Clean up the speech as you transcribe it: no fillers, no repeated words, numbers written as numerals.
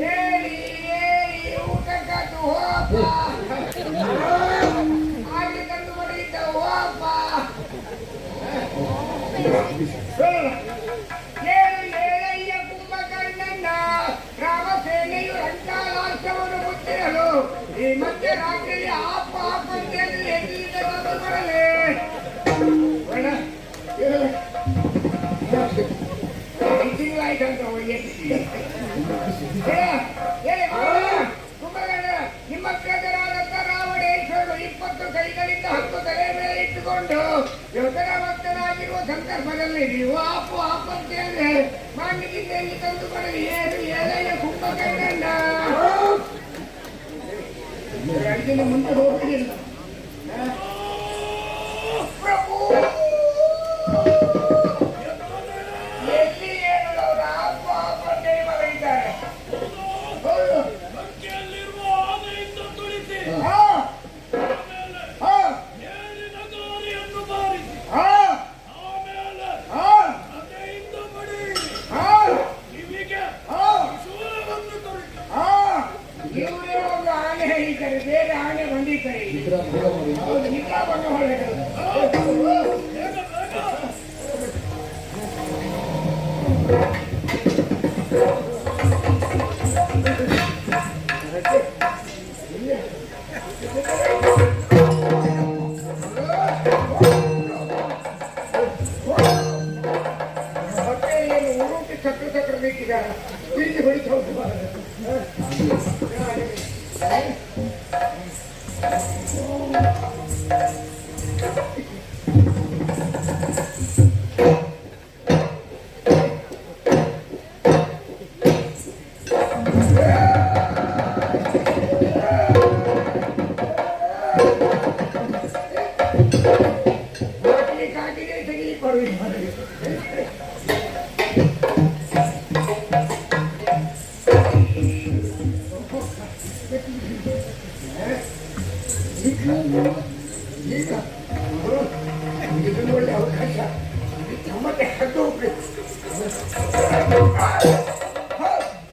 ಹೇಳಿ ಹೇಳಿ ಊಟಕ್ಕದ್ದು ಹೋಪ ಆಗಿ ತಂದು ಬಡಿದ್ದ ಹೋಪ ಏಳು ಏಳಯ್ಯ ಕುಂಭಕರ್ಣನ್ನ ರಾಮಸೇನೆಯು ರಂಕಾಲಾಷ್ಟವನ್ನು ಮುಚ್ಚಿರಲು ಈ ಮಧ್ಯರಾತ್ರಿಯಲ್ಲಿ ಆಪ ಆಪಂತೆಯಲ್ಲಿ ಎದ್ದಿದ್ದ ತಂದು ಬರಲೇ ನಿಮ್ಮ ಪ್ರಜರಾದಂತ ರಾವಣೇಶ್ವರನು 20 ಕೈಗಳಿಂದ 10 ತಲೆ ಮೇಲೆ ಇಟ್ಟುಕೊಂಡು ಯೋಧನ ಭಕ್ತನಾಗಿರುವ ಸಂದರ್ಭದಲ್ಲಿ ನೀವು ಆಪು ಆಪಂತೆಯಲ್ಲೇ ಮಾನ್ಯದಿಂದ ತಂದು ಬರಲಿ ಏನು ಏಳೆಯ ಕುಂಭಕರ್ಣನ್ನ ಅಡಿಗೆ ಮುಂದೆ ಹೋಗುವುದಿಲ್ಲ ಪ್ರಭು ಬೇರೆ ಆನೆ ಬಂದಿದ್ದಾರೆ ನಿದ್ರಾ ಬಂದು ಮತ್ತೆ ಏನು ಉರುಟಿ ಚಕ್ರ ಚಕ್ರ ಬೇಕಿದ್ದಾರೆ ತಿರುಗಿ ಹೊಡಿತಾ ಹೋಗ್ತಾರೆ